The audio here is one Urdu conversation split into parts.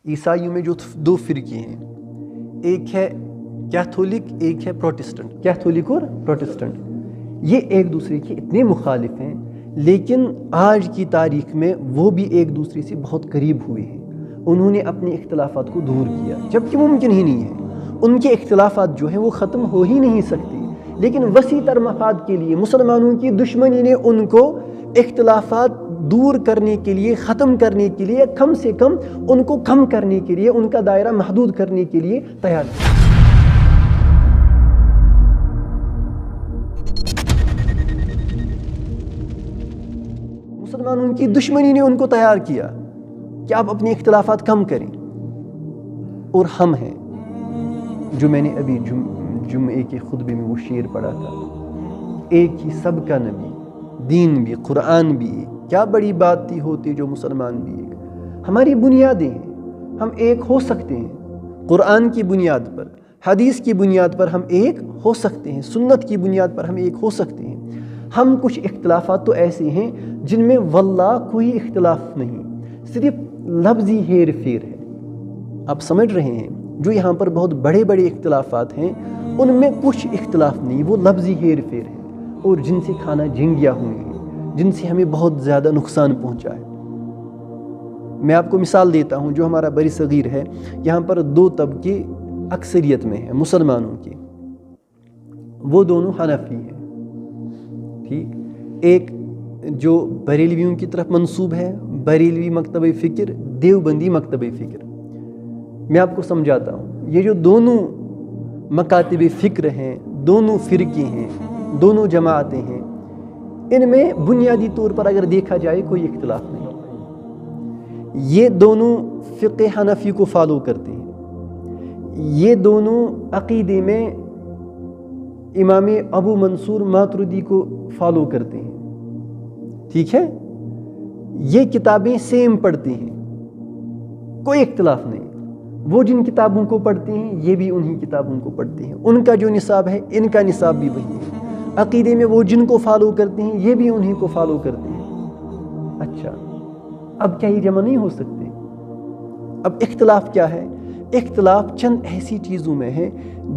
عیسائیوں میں جو دو فرقے ہیں، ایک ہے کیتھولک، ایک ہے پروٹسٹنٹ، کیتھولک اور پروٹسٹنٹ، یہ ایک دوسرے کے اتنے مخالف ہیں، لیکن آج کی تاریخ میں وہ بھی ایک دوسرے سے بہت قریب ہوئے ہیں۔ انہوں نے اپنے اختلافات کو دور کیا، جبکہ ممکن ہی نہیں ہے۔ ان کے اختلافات جو ہیں وہ ختم ہو ہی نہیں سکتے، لیکن وسیع تر مفاد کے لیے مسلمانوں کی دشمنی نے ان کو اختلافات دور کرنے کے لیے، ختم کرنے کے لیے، کم سے کم ان کو کم کرنے کے لیے، ان کا دائرہ محدود کرنے کے لیے تیار کیا۔ مسلمانوں کی دشمنی نے ان کو تیار کیا کہ آپ اپنے اختلافات کم کریں، اور ہم ہیں جو میں نے ابھی جمعے کے خطبے میں وہ شعر پڑھا تھا، ایک ہی سب کا نبی، دین بھی قرآن بھی ایک، کیا بڑی بات تھی ہوتی جو مسلمان بھی ایک۔ ہماری بنیادیں ہیں، ہم ایک ہو سکتے ہیں، قرآن کی بنیاد پر، حدیث کی بنیاد پر ہم ایک ہو سکتے ہیں، سنت کی بنیاد پر ہم ایک ہو سکتے ہیں۔ ہم کچھ اختلافات تو ایسے ہیں جن میں واللہ کوئی اختلاف نہیں، صرف لفظی ہیر پھیر ہے۔ آپ سمجھ رہے ہیں، جو یہاں پر بہت بڑے بڑے اختلافات ہیں ان میں کچھ اختلاف نہیں، وہ لفظی ہیر پھیر ہے، اور جن سے کھانا جنگیاں ہوئی ہیں، جن سے ہمیں بہت زیادہ نقصان پہنچا ہے۔ میں آپ کو مثال دیتا ہوں، جو ہمارا بر صغیر ہے، یہاں پر دو طبقے اکثریت میں ہیں مسلمانوں کے، وہ دونوں حنفی ہیں، ٹھیک۔ ایک جو بریلویوں کی طرف منسوب ہے، بریلوی مکتب فکر، دیوبندی مکتب فکر۔ میں آپ کو سمجھاتا ہوں، یہ جو دونوں مکاتب فکر ہیں، دونوں فرقے ہیں، دونوں جماعتیں ہیں، ان میں بنیادی طور پر اگر دیکھا جائے کوئی اختلاف نہیں۔ یہ دونوں فقہ حنفی کو فالو کرتے ہیں، یہ دونوں عقیدے میں امام ابو منصور ماتریدی کو فالو کرتے ہیں، ٹھیک ہے۔ یہ کتابیں سیم پڑھتے ہیں، کوئی اختلاف نہیں۔ وہ جن کتابوں کو پڑھتے ہیں یہ بھی انہی کتابوں کو پڑھتے ہیں، ان کا جو نصاب ہے ان کا نصاب بھی وہی ہے۔ عقیدے میں وہ جن کو فالو کرتے ہیں یہ بھی انہی کو فالو کرتے ہیں۔ اچھا، اب کیا یہ جمع نہیں ہو سکتے؟ اب اختلاف کیا ہے؟ اختلاف چند ایسی چیزوں میں ہے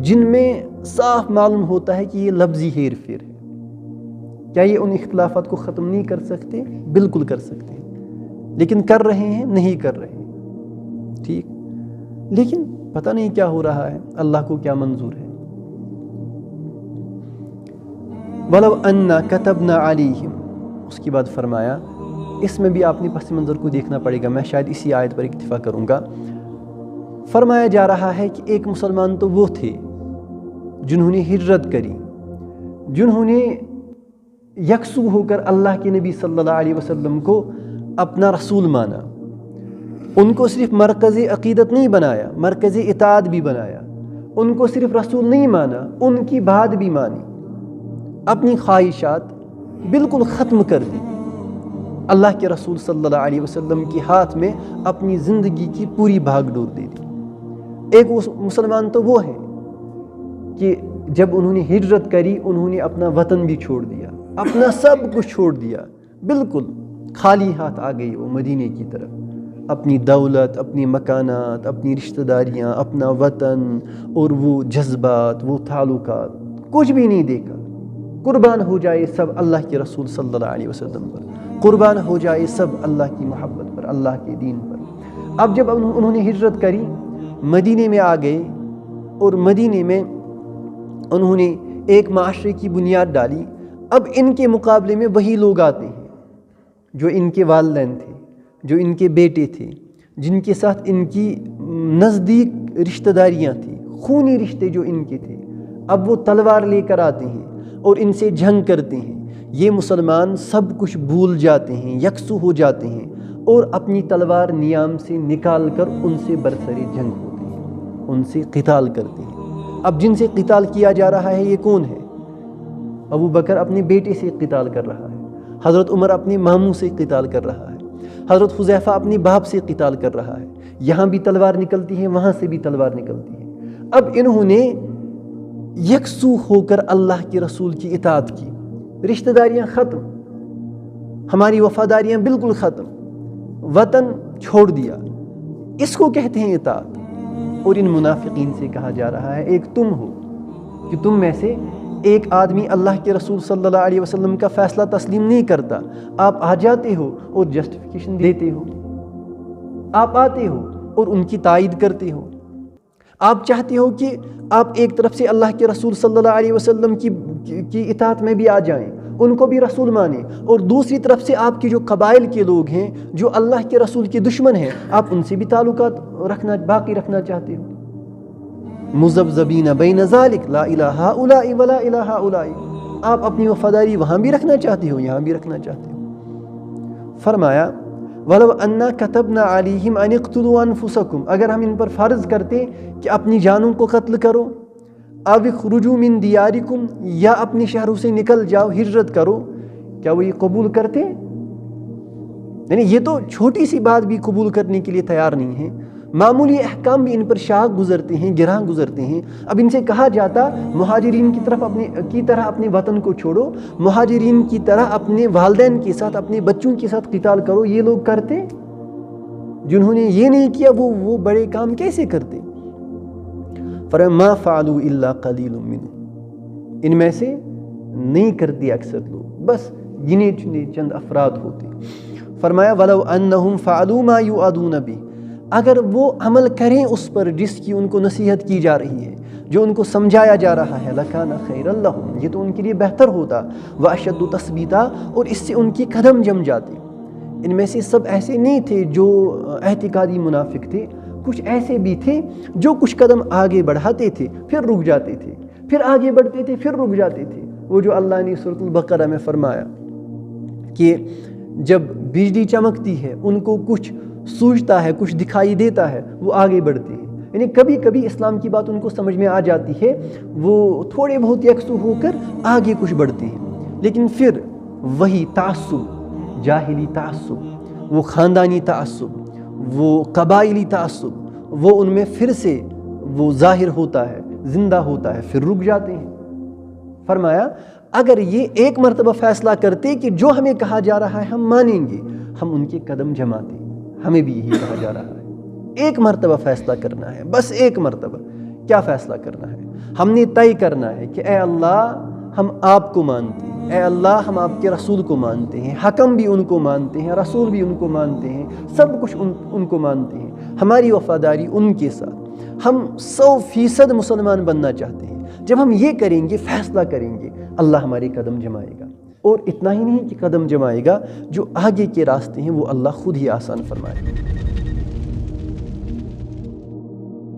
جن میں صاف معلوم ہوتا ہے کہ یہ لفظی ہیر پھیر ہے۔ کیا یہ ان اختلافات کو ختم نہیں کر سکتے؟ بالکل کر سکتے ہیں، لیکن کر رہے ہیں؟ نہیں کر رہے ہیں، ٹھیک۔ لیکن پتہ نہیں کیا ہو رہا ہے، اللہ کو کیا منظور ہے۔ وَلَوْ أَنَّا كَتَبْنَا عَلَيْهِمْ، اس کے بعد فرمایا، اس میں بھی آپ نے پس منظر کو دیکھنا پڑے گا، میں شاید اسی آیت پر اکتفا کروں گا۔ فرمایا جا رہا ہے کہ ایک مسلمان تو وہ تھے جنہوں نے ہجرت کری، جنہوں نے یکسو ہو کر اللہ کے نبی صلی اللہ علیہ وسلم کو اپنا رسول مانا، ان کو صرف مرکز عقیدت نہیں بنایا، مرکز اطاعت بھی بنایا، ان کو صرف رسول نہیں مانا، ان کی بات بھی مانی، اپنی خواہشات بالکل ختم کر دی، اللہ کے رسول صلی اللہ علیہ وسلم کے ہاتھ میں اپنی زندگی کی پوری بھاگ ڈور دے دی۔ ایک مسلمان تو وہ ہے کہ جب انہوں نے ہجرت کری انہوں نے اپنا وطن بھی چھوڑ دیا، اپنا سب کچھ چھوڑ دیا، بالکل خالی ہاتھ آ گئی وہ مدینے کی طرف، اپنی دولت، اپنی مکانات، اپنی رشتہ داریاں، اپنا وطن اور وہ جذبات، وہ تعلقات کچھ بھی نہیں دیکھا۔ قربان ہو جائے سب اللہ کے رسول صلی اللہ علیہ وسلم پر، قربان ہو جائے سب اللہ کی محبت پر، اللہ کے دین پر۔ اب جب انہوں نے ہجرت کری، مدینے میں آ گئے، اور مدینے میں انہوں نے ایک معاشرے کی بنیاد ڈالی۔ اب ان کے مقابلے میں وہی لوگ آتے ہیں جو ان کے والدین تھے، جو ان کے بیٹے تھے، جن کے ساتھ ان کی نزدیک رشتہ داریاں تھیں، خونی رشتے جو ان کے تھے۔ اب وہ تلوار لے کر آتے ہیں اور ان سے جنگ کرتے ہیں۔ یہ مسلمان سب کچھ بھول جاتے ہیں، یکسو ہو جاتے ہیں، اور اپنی تلوار نیام سے نکال کر ان سے برسر جنگ ہوتے ہیں، ان سے قتال کرتے ہیں۔ اب جن سے قتال کیا جا رہا ہے یہ کون ہے؟ ابو بکر اپنے بیٹے سے قتال کر رہا ہے، حضرت عمر اپنے ماموں سے قتال کر رہا ہے، حضرت حذیفہ اپنے باپ سے قتال کر رہا ہے۔ یہاں بھی تلوار نکلتی ہے، وہاں سے بھی تلوار نکلتی ہے۔ اب انہوں نے یکسو ہو کر اللہ کے رسول کی اطاعت کی، رشتہ داریاں ختم، ہماری وفاداریاں بالکل ختم، وطن چھوڑ دیا، اس کو کہتے ہیں اطاعت۔ اور ان منافقین سے کہا جا رہا ہے ایک تم ہو کہ تم میں سے ایک آدمی اللہ کے رسول صلی اللہ علیہ وسلم کا فیصلہ تسلیم نہیں کرتا، آپ آ جاتے ہو اور جسٹیفیکیشن دیتے ہو، آپ آتے ہو اور ان کی تائید کرتے ہو، آپ چاہتے ہو کہ آپ ایک طرف سے اللہ کے رسول صلی اللہ علیہ وسلم کی اطاعت میں بھی آ جائیں، ان کو بھی رسول مانیں، اور دوسری طرف سے آپ کی جو قبائل کے لوگ ہیں جو اللہ کے رسول کے دشمن ہیں آپ ان سے بھی تعلقات باقی رکھنا چاہتے ہو۔ مذبذبین بین ذالک لا الہ ہؤلاء ولا الہ ہؤلاء، آپ اپنی وفاداری وہاں بھی رکھنا چاہتے ہو یہاں بھی رکھنا چاہتے ہو۔ فرمایا وَلَوْ أَنَّا كَتَبْنَا عَلَيْهِمْ أَنِ اقْتُلُوا أَنفُسَكُمْ، اگر ہم ان پر فرض کرتے کہ اپنی جانوں کو قتل کرو، أَوْ اخْرُجُوا مِن دِيَارِكُمْ، یا اپنی شہروں سے نکل جاؤ ہجرت کرو، کیا وہ یہ قبول کرتے؟ یعنی یہ تو چھوٹی سی بات بھی قبول کرنے کے لیے تیار نہیں ہے، معمولی احکام بھی ان پر شاق گزرتے ہیں، گراں گزرتے ہیں۔ اب ان سے کہا جاتا مہاجرین کی طرح اپنے وطن کو چھوڑو، مہاجرین کی طرح اپنے والدین کے ساتھ اپنے بچوں کے ساتھ قتال کرو، یہ لوگ کرتے؟ جنہوں نے یہ نہیں کیا وہ بڑے کام کیسے کرتے؟ فرمایا ما فعلوا الا قلیل منهم، ان میں سے نہیں کرتے اکثر لوگ، بس گنے چنے چند افراد ہوتے۔ فرمایا وَلَوْ أَنَّهُمْ فَعَلُوا مَا يُوعَدُونَ بِهِ، اگر وہ عمل کریں اس پر جس کی ان کو نصیحت کی جا رہی ہے، جو ان کو سمجھایا جا رہا ہے، لَكَانَ خَيْرًا لَهُمْ، یہ تو ان کے لیے بہتر ہوتا، وَأَشَدُّ تَثْبِيتًا، اور اس سے ان کی قدم جم جاتے۔ ان میں سے سب ایسے نہیں تھے جو اعتقادی منافق تھے، کچھ ایسے بھی تھے جو کچھ قدم آگے بڑھاتے تھے پھر رک جاتے تھے، پھر آگے بڑھتے تھے پھر رک جاتے تھے۔ وہ جو اللہ نے سورۃ البقرہ میں فرمایا کہ جب بجلی چمکتی ہے ان کو کچھ سوچتا ہے، کچھ دکھائی دیتا ہے، وہ آگے بڑھتے ہیں۔ یعنی کبھی کبھی اسلام کی بات ان کو سمجھ میں آ جاتی ہے، وہ تھوڑے بہت یکسو ہو کر آگے کچھ بڑھتے ہیں، لیکن پھر وہی تعصب، جاہلی تعصب، وہ خاندانی تعصب، وہ قبائلی تعصب، وہ ان میں پھر سے وہ ظاہر ہوتا ہے، زندہ ہوتا ہے، پھر رک جاتے ہیں۔ فرمایا اگر یہ ایک مرتبہ فیصلہ کرتے کہ جو ہمیں کہا جا رہا ہے ہم مانیں گے، ہم ان کے قدم جماتے۔ ہمیں بھی یہی کہا جا رہا ہے، ایک مرتبہ فیصلہ کرنا ہے، بس ایک مرتبہ۔ کیا فیصلہ کرنا ہے؟ ہم نے طے کرنا ہے کہ اے اللہ ہم آپ کو مانتے ہیں، اے اللہ ہم آپ کے رسول کو مانتے ہیں، حکم بھی ان کو مانتے ہیں، رسول بھی ان کو مانتے ہیں، سب کچھ ان کو مانتے ہیں، ہماری وفاداری ان کے ساتھ، ہم 100% مسلمان بننا چاہتے ہیں۔ جب ہم یہ کریں گے، فیصلہ کریں گے، اللہ ہمارے قدم جمائے گا، اور اتنا ہی نہیں کہ قدم جمائے گا، جو آگے کے راستے ہیں وہ اللہ خود ہی آسان فرمائے گا۔